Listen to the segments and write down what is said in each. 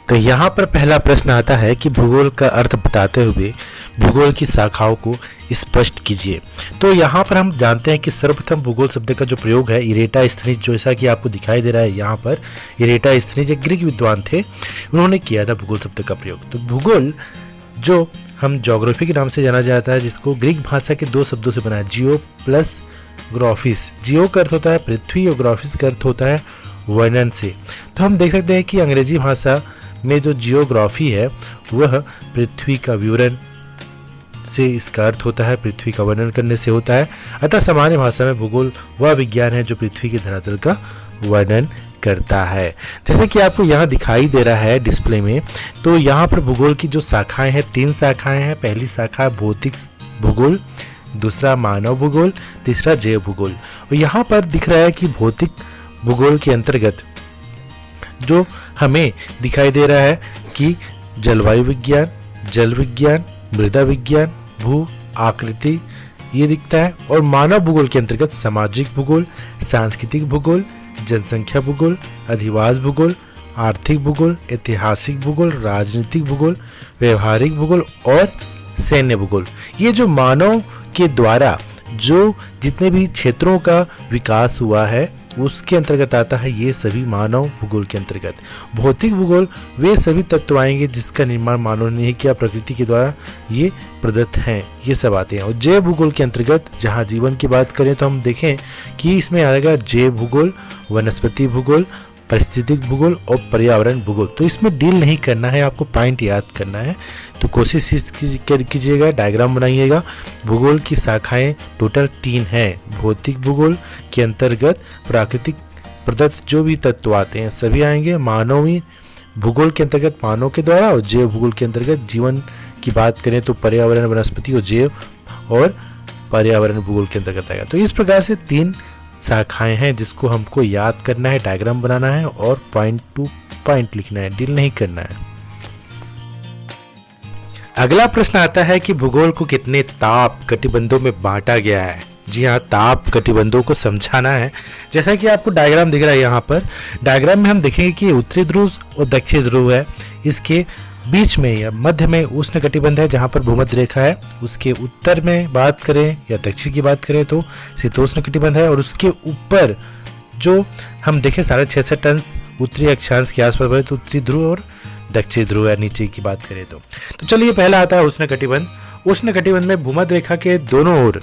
तो यहाँ पर पहला प्रश्न आता है कि भूगोल का अर्थ बताते हुए भूगोल की शाखाओं को स्पष्ट कीजिए। तो यहाँ पर हम जानते हैं कि सर्वप्रथम भूगोल शब्द का जो प्रयोग है इरेटास्थनीज, जैसा कि आपको दिखाई दे रहा है यहाँ पर, इरेटास्थनीज एक ग्रीक विद्वान थे, उन्होंने किया था भूगोल शब्द का प्रयोग। तो भूगोल जो हम ज्योग्राफी के नाम से जाना जाता है, जिसको ग्रीक भाषा के दो शब्दों से बना है, जियो प्लस ग्राफिस। जियो का अर्थ होता है पृथ्वी और ग्राफिस का अर्थ होता है वर्णन से। तो हम देख सकते हैं कि अंग्रेजी भाषा में जो जियोग्राफी है वह पृथ्वी का विवरण से इसका अर्थ होता है, पृथ्वी का वर्णन करने से होता है। अतः सामान्य भाषा में भूगोल वह विज्ञान है जो पृथ्वी के धरातल का वर्णन करता है। जैसे कि आपको यहाँ दिखाई दे रहा है डिस्प्ले में, तो यहाँ पर भूगोल की जो शाखाएं हैं, 3 शाखाएं हैं। पहली शाखा भौतिक भूगोल, दूसरा मानव भूगोल, तीसरा जैव भूगोल। और यहाँ पर दिख रहा है कि भौतिक भूगोल के अंतर्गत जो हमें दिखाई दे रहा है कि जलवायु विज्ञान, जल विज्ञान, मृदा विज्ञान, भू आकृति ये दिखता है। और मानव भूगोल के अंतर्गत सामाजिक भूगोल, सांस्कृतिक भूगोल, जनसंख्या भूगोल, अधिवास भूगोल, आर्थिक भूगोल, ऐतिहासिक भूगोल, राजनीतिक भूगोल, व्यवहारिक भूगोल और सैन्य भूगोल। ये जो मानव के द्वारा जो जितने भी क्षेत्रों का विकास हुआ है उसके अंतर्गत आता है, ये सभी मानव भूगोल के अंतर्गत। भौतिक भूगोल वे सभी तत्व आएंगे जिसका निर्माण मानव ने ही किया, प्रकृति के द्वारा ये प्रदत्त हैं, ये सब आते हैं। और जैव भूगोल के अंतर्गत जहाँ जीवन की बात करें तो हम देखें कि इसमें आएगा जैव भूगोल, वनस्पति भूगोल, परिस्थितिक भूगोल और पर्यावरण भूगोल। तो इसमें डील नहीं करना है, आपको पॉइंट याद करना है। तो कोशिश कीजिएगा, डायग्राम बनाइएगा। भूगोल की शाखाएं टोटल 3 हैं। भौतिक भूगोल के अंतर्गत प्राकृतिक प्रदत्त जो भी तत्व आते हैं सभी आएंगे। मानवीय भूगोल के अंतर्गत मानव के द्वारा, और जैव भूगोल के अंतर्गत जीवन की बात करें तो पर्यावरण, वनस्पति और जैव और पर्यावरण भूगोल के अंतर्गत आएगा। तो इस प्रकार से 3 शाखाएं हैं जिसको हमको याद करना है, डायग्राम बनाना है और पॉइंट टू पॉइंट लिखना है, डील नहीं करना है। अगला प्रश्न आता है कि भूगोल को कितने ताप कटिबंधों में बांटा गया है। जी हाँ, ताप कटिबंधों को समझाना है। जैसा कि आपको डायग्राम दिख रहा है यहाँ पर, डायग्राम में हम देखेंगे कि उत्तरी ध्रुव और दक्षिण ध्रुव है, इसके बीच में या मध्य में उष्ण कटिबंध है जहाँ पर भूमध्य रेखा है। उसके उत्तर में बात करें या दक्षिण की बात करें तो शीतोष्ण कटिबंध है। और उसके ऊपर जो हम देखें 66.5 अंश उत्तरी अक्षांश के आसपास है, तो उत्तरी ध्रुव और दक्षिण ध्रुव है नीचे की बात करें तो। चलिए पहला आता है उष्ण कटिबंध। उष्ण कटिबंध में भूमध्य रेखा के दोनों ओर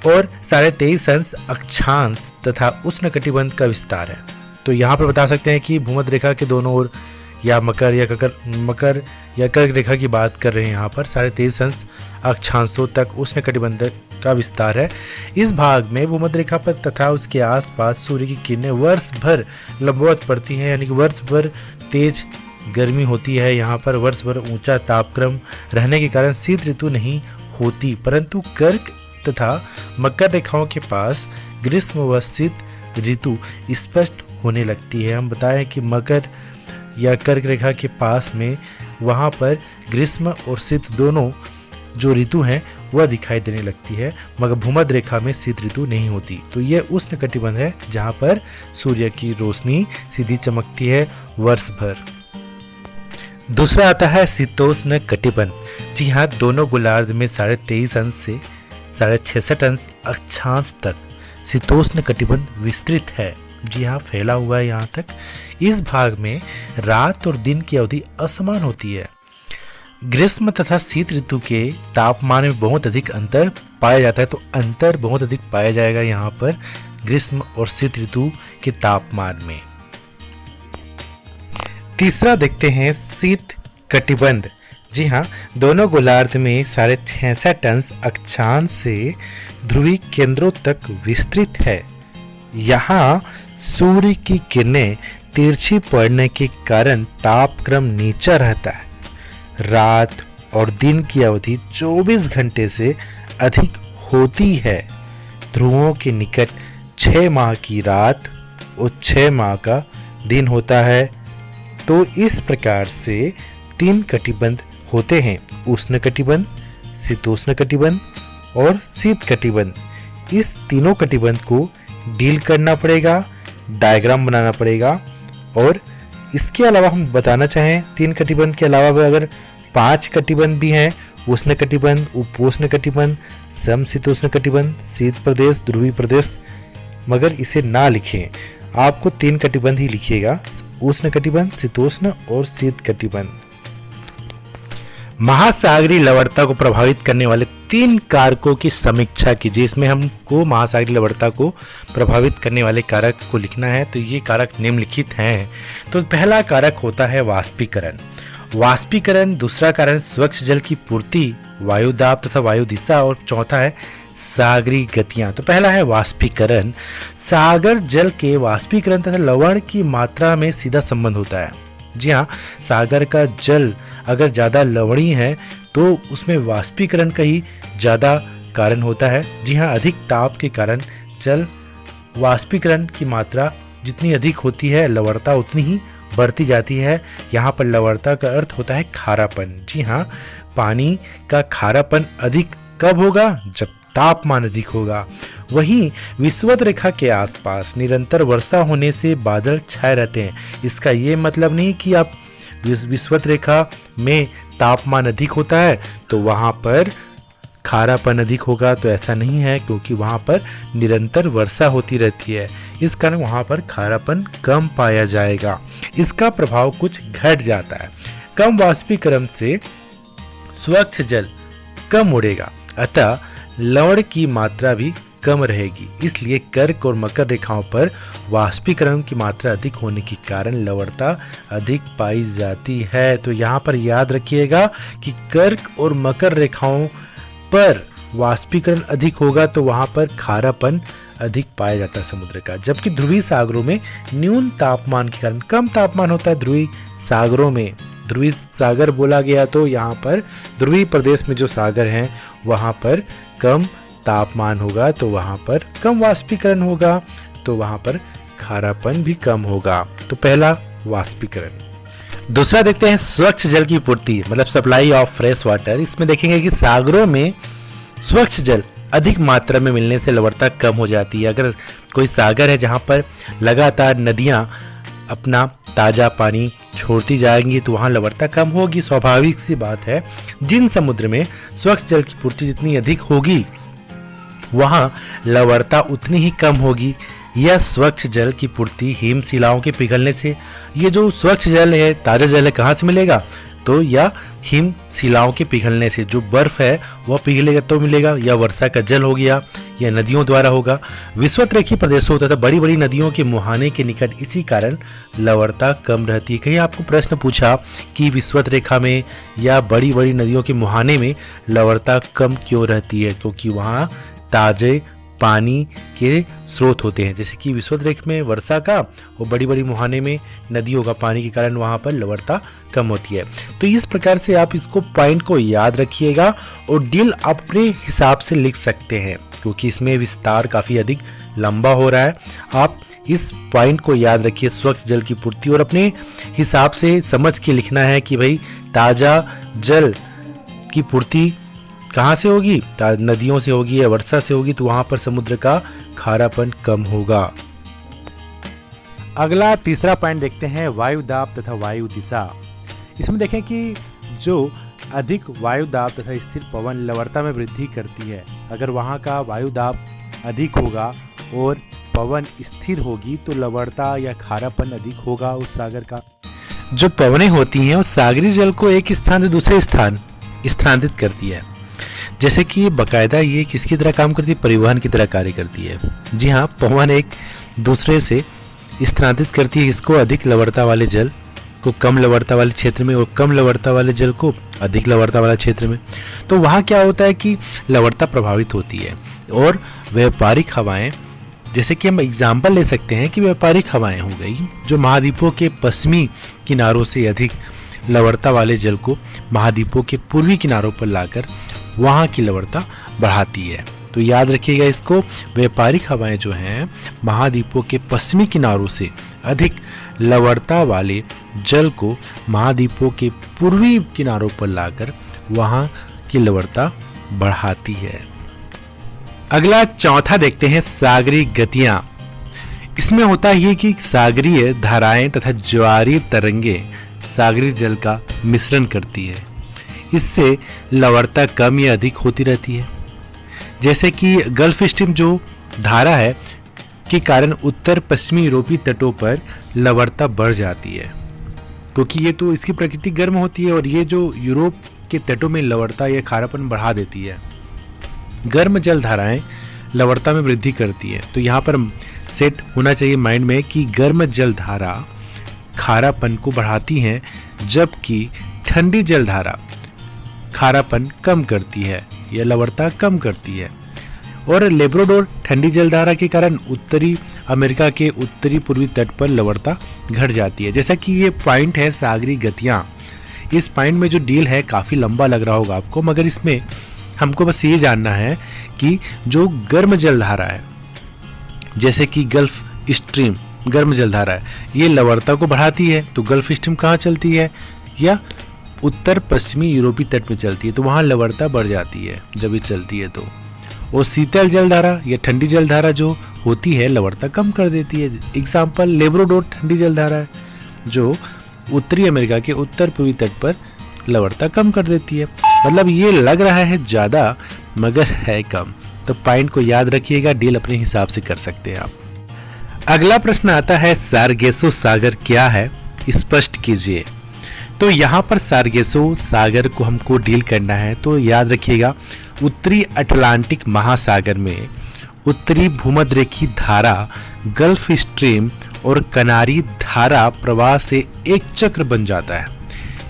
और 23.5 अंश अक्षांश तथा उष्ण कटिबंध का विस्तार है। तो यहाँ पर बता सकते हैं कि भूमध्य रेखा के दोनों ओर या मकर या कर्क रेखा की बात कर रहे हैं, यहाँ पर 23.5 अंश अक्षांशों तक उष्ण कटिबंध का विस्तार है। इस भाग में भूमध्य रेखा पर तथा उसके आसपास सूर्य की किरणें वर्ष भर लंबवत पड़ती हैं, यानी कि वर्ष भर तेज गर्मी होती है। यहाँ पर वर्ष भर ऊंचा तापक्रम रहने के कारण शीत ऋतु नहीं होती, परंतु कर्क तथा मकर रेखाओं के पास ग्रीष्म व शीत ऋतु स्पष्ट होने लगती है। हम बताएं कि मकर या कर्क रेखा के पास में वहाँ पर ग्रीष्म और शीत दोनों जो ऋतु हैं वह दिखाई देने लगती है, मगर भूमध्य रेखा में शीत ऋतु नहीं होती। तो यह उष्ण कटिबंध है जहाँ पर सूर्य की रोशनी सीधी चमकती है वर्ष भर। दूसरा आता है शीतोष्ण कटिबंध। जी हाँ, दोनों गोलार्ध में 23.5 अंश से 66.5 अंश अक्षांश तक शीतोष्ण कटिबंध विस्तृत है। जी हाँ, फैला हुआ है यहाँ तक। इस भाग में रात और दिन की अवधि असमान होती है। ग्रीष्म तथा शीत ऋतु के तापमान में बहुत अधिक अंतर पाया जाता है। तो अंतर बहुत अधिक पाया जाएगा यहाँ पर ग्रीष्म और शीत ऋतु के तापमान में। तीसरा देखते हैं शीत कटिबंध। जी हाँ, दोनों गोलार्ध में 66.5 अंश अक्षांश से ध्रुवीय केंद्रों तक विस्तृत है। यहाँ सूर्य की किरणें तिरछी पड़ने के कारण तापक्रम नीचा रहता है। रात और दिन की अवधि 24 घंटे से अधिक होती है। ध्रुवों के निकट 6 माह की रात और 6 माह का दिन होता है। तो इस प्रकार से 3 कटिबंध होते हैं, उष्ण कटिबंध, शीतोष्ण कटिबंध और शीत कटिबंध। इस तीनों कटिबंध को डील करना पड़ेगा, डायग्राम बनाना पड़ेगा और इसके अलावा हम बताना चाहें 3 कटिबंध के अलावा अगर 5 कटिबंध भी हैं, उष्ण कटिबंध, उपोष्ण कटिबंध, समशीतोष्ण कटिबंध, शीत प्रदेश, ध्रुवीय प्रदेश, मगर इसे ना लिखें, आपको 3 कटिबंध ही लिखिएगा, उष्ण कटिबंध, शीतोष्ण और शीत कटिबंध। महासागरीय लवणता को प्रभावित करने वाले 3 कारकों की समीक्षा कीजिए। इसमें हमको महासागरीय लवणता को प्रभावित करने वाले कारक को लिखना है, तो ये कारक निम्नलिखित हैं। तो पहला कारक होता है वाष्पीकरण। वाष्पीकरण, दूसरा कारण स्वच्छ जल की पूर्ति, वायु दाब तथा वायु दिशा, और चौथा है सागरीय गतियां। तो पहला है वाष्पीकरण। सागर जल के वाष्पीकरण तथा लवण की मात्रा में सीधा संबंध होता है। जी हाँ, सागर का जल अगर ज़्यादा लवणीय है तो उसमें वाष्पीकरण का ही ज़्यादा कारण होता है। जी हाँ, अधिक ताप के कारण जल वाष्पीकरण की मात्रा जितनी अधिक होती है, लवणता उतनी ही बढ़ती जाती है। यहाँ पर लवणता का अर्थ होता है खारापन। जी हाँ, पानी का खारापन अधिक कब होगा? जब तापमान अधिक होगा। वहीं विषुवत रेखा के आसपास निरंतर वर्षा होने से बादल छाए रहते हैं। इसका ये मतलब नहीं कि आप विषुवत रेखा में तापमान अधिक होता है तो वहाँ पर खारापन अधिक होगा, तो ऐसा नहीं है, क्योंकि वहाँ पर निरंतर वर्षा होती रहती है। इस कारण वहाँ पर खारापन कम पाया जाएगा। इसका प्रभाव कुछ घट जाता है। कम वाष्पीकरण से स्वच्छ जल कम उड़ेगा, अतः लवण की मात्रा भी कम रहेगी। इसलिए कर्क और मकर रेखाओं पर वाष्पीकरण की मात्रा अधिक होने के कारण लवणता अधिक पाई जाती है। तो यहाँ पर याद रखिएगा कि कर्क और मकर रेखाओं पर वाष्पीकरण अधिक होगा तो वहाँ पर खारापन अधिक पाया जाता है समुद्र का। जबकि ध्रुवीय सागरों में न्यून तापमान के कारण कम तापमान होता है। ध्रुवीय सागरों में, ध्रुवीय सागर बोला गया तो यहाँ पर ध्रुवीय प्रदेश में जो सागर हैं वहाँ पर कम तापमान होगा, तो वहाँ पर कम वाष्पीकरण होगा, तो वहाँ पर खारापन भी कम होगा। तो पहला वाष्पीकरण। दूसरा देखते हैं स्वच्छ जल की पूर्ति, मतलब सप्लाई ऑफ फ्रेश वाटर। इसमें देखेंगे कि सागरों में स्वच्छ जल अधिक मात्रा में मिलने से लवणता कम हो जाती है। अगर कोई सागर है जहाँ पर लगातार नदियाँ अपना ताज़ा पानी छोड़ती जाएंगी तो वहाँ लवणता कम होगी, स्वाभाविक सी बात है। जिन समुद्र में स्वच्छ जल की पूर्ति जितनी अधिक होगी वहाँ लवणता उतनी ही कम होगी। यह स्वच्छ जल की पूर्ति हिमशिलाओं के पिघलने से, ये जो स्वच्छ जल है, ताज़ा जल है, कहाँ से मिलेगा? तो या हिमशिलाओं के पिघलने से, जो बर्फ है वह पिघलेगा तो मिलेगा, या वर्षा का जल हो गया, या नदियों द्वारा होगा। विषुवत रेखीय प्रदेशों तथा बड़ी बड़ी नदियों के मुहाने के निकट इसी कारण लवणता कम रहती है। कहीं आपको प्रश्न पूछा कि विषुवत रेखा में या बड़ी बड़ी नदियों के मुहाने में लवणता कम क्यों रहती है? क्योंकि वहाँ ताजे पानी के स्रोत होते हैं, जैसे कि विषुवत रेखा में वर्षा का और बड़ी बड़ी मुहाने में नदियों का पानी के कारण वहाँ पर लवणता कम होती है। तो इस प्रकार से आप इसको पॉइंट को याद रखिएगा और डील अपने हिसाब से लिख सकते हैं, क्योंकि इसमें विस्तार काफ़ी अधिक लंबा हो रहा है। आप इस पॉइंट को याद रखिए, स्वच्छ जल की पूर्ति, और अपने हिसाब से समझ के लिखना है कि भाई ताज़ा जल की पूर्ति कहाँ से होगी? नदियों से होगी या वर्षा से होगी, तो वहां पर समुद्र का खारापन कम होगा। अगला तीसरा पॉइंट देखते हैं, वायु दाब तथा वायु दिशा। इसमें देखें कि जो अधिक वायु दाब तथा स्थिर पवन लवणता में वृद्धि करती है। अगर वहां का वायु दाब अधिक होगा और पवन स्थिर होगी तो लवणता या खारापन अधिक होगा उस सागर का। जो पवनें होती हैं उस सागरी जल को एक स्थान से दूसरे स्थान स्थानांतरित करती है। जैसे कि बाकायदा ये किसकी तरह काम करती है? परिवहन की तरह कार्य करती है। जी हाँ, पवन एक दूसरे से स्थानांतरित करती है इसको, अधिक लवणता वाले जल को कम लवणता वाले क्षेत्र में और कम लवणता वाले जल को अधिक लवणता वाले क्षेत्र में। तो वहाँ क्या होता है कि लवणता प्रभावित होती है। और व्यापारिक हवाएं, जैसे कि हम एग्जाम्पल ले सकते हैं कि व्यापारिक हवाएं हो गई जो महाद्वीपों के पश्चिमी किनारों से अधिक लवणता वाले जल को महाद्वीपों के पूर्वी किनारों पर लाकर वहाँ की लवणता बढ़ाती है। तो याद रखिएगा इसको, व्यापारिक हवाएं जो हैं महाद्वीपों के पश्चिमी किनारों से अधिक लवणता वाले जल को महाद्वीपों के पूर्वी किनारों पर लाकर वहाँ की लवणता बढ़ाती है। अगला चौथा देखते हैं, सागरी गतियाँ। इसमें होता ये कि सागरीय धाराएं तथा ज्वारीय तरंगे सागरीय जल का मिश्रण करती है। इससे लवणता कम या अधिक होती रहती है। जैसे कि गल्फ स्ट्रीम जो धारा है के कारण उत्तर पश्चिमी यूरोपीय तटों पर लवणता बढ़ जाती है, क्योंकि ये तो इसकी प्रकृति गर्म होती है और ये जो यूरोप के तटों में लवणता या खारापन बढ़ा देती है। गर्म जल धाराएं लवणता में वृद्धि करती है। तो यहाँ पर सेट होना चाहिए माइंड में कि गर्म जल धारा खारापन को बढ़ाती हैं, जबकि ठंडी जल धारा खारापन कम करती है या लवणता कम करती है। और लेब्राडोर ठंडी जलधारा के कारण उत्तरी अमेरिका के उत्तरी पूर्वी तट पर लवणता घट जाती है। जैसा कि ये पॉइंट है सागरी गतियां, इस पॉइंट में जो डील है काफ़ी लंबा लग रहा होगा आपको, मगर इसमें हमको बस ये जानना है कि जो गर्म जलधारा है, जैसे कि गल्फ स्ट्रीम गर्म जलधारा है, ये लवणता को बढ़ाती है। तो गल्फ स्ट्रीम कहाँ चलती है? या उत्तर पश्चिमी यूरोपीय तट में चलती है, तो वहाँ लवणता बढ़ जाती है जब ये चलती है। तो और शीतल जलधारा या ठंडी जलधारा जो होती है लवणता कम कर देती है। एग्जाम्पल लेब्राडोर ठंडी जलधारा है जो उत्तरी अमेरिका के उत्तर पूर्वी तट पर लवणता कम कर देती है। मतलब ये लग रहा है ज़्यादा मगर है कम। तो पॉइंट को याद रखिएगा, डील अपने हिसाब से कर सकते हैं आप। अगला प्रश्न आता है सारगेसो सागर क्या है, स्पष्ट कीजिए। तो यहाँ पर सारगेसो सागर को हमको डील करना है। तो याद रखिएगा उत्तरी अटलांटिक महासागर में उत्तरी भूमध्यरेखीय धारा गल्फ स्ट्रीम और कनारी धारा प्रवाह से एक चक्र बन जाता है।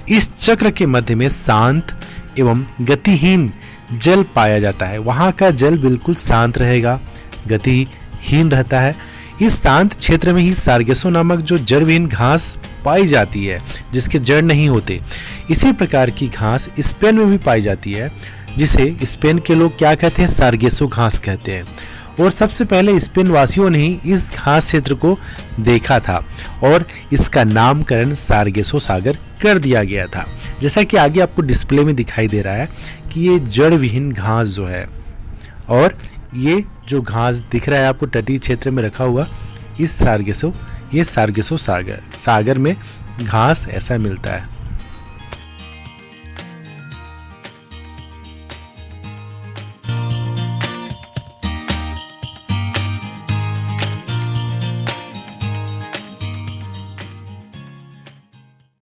इस चक्र के मध्य में शांत एवं गतिहीन जल पाया जाता है। वहाँ का जल बिल्कुल शांत रहेगा, गतिहीन रहता है। इस शांत क्षेत्र में ही सारगेसो नामक जो जड़विहीन घास पाई जाती है, जिसके जड़ नहीं होते। इसी प्रकार की घास स्पेन में भी पाई जाती है, जिसे स्पेन के लोग क्या कहते हैं? सारगेसो घास कहते हैं। और सबसे पहले स्पेन वासियों ने ही इस घास क्षेत्र को देखा था और इसका नामकरण सारगेसो सागर कर दिया गया था। जैसा कि आगे आपको डिस्प्ले में दिखाई दे रहा है कि ये जड़ विहीन घास जो है, और ये जो घास दिख रहा है आपको तटीय क्षेत्र में रखा हुआ, इस सारगेसो, ये सारगेसो सागर में घास ऐसा मिलता है।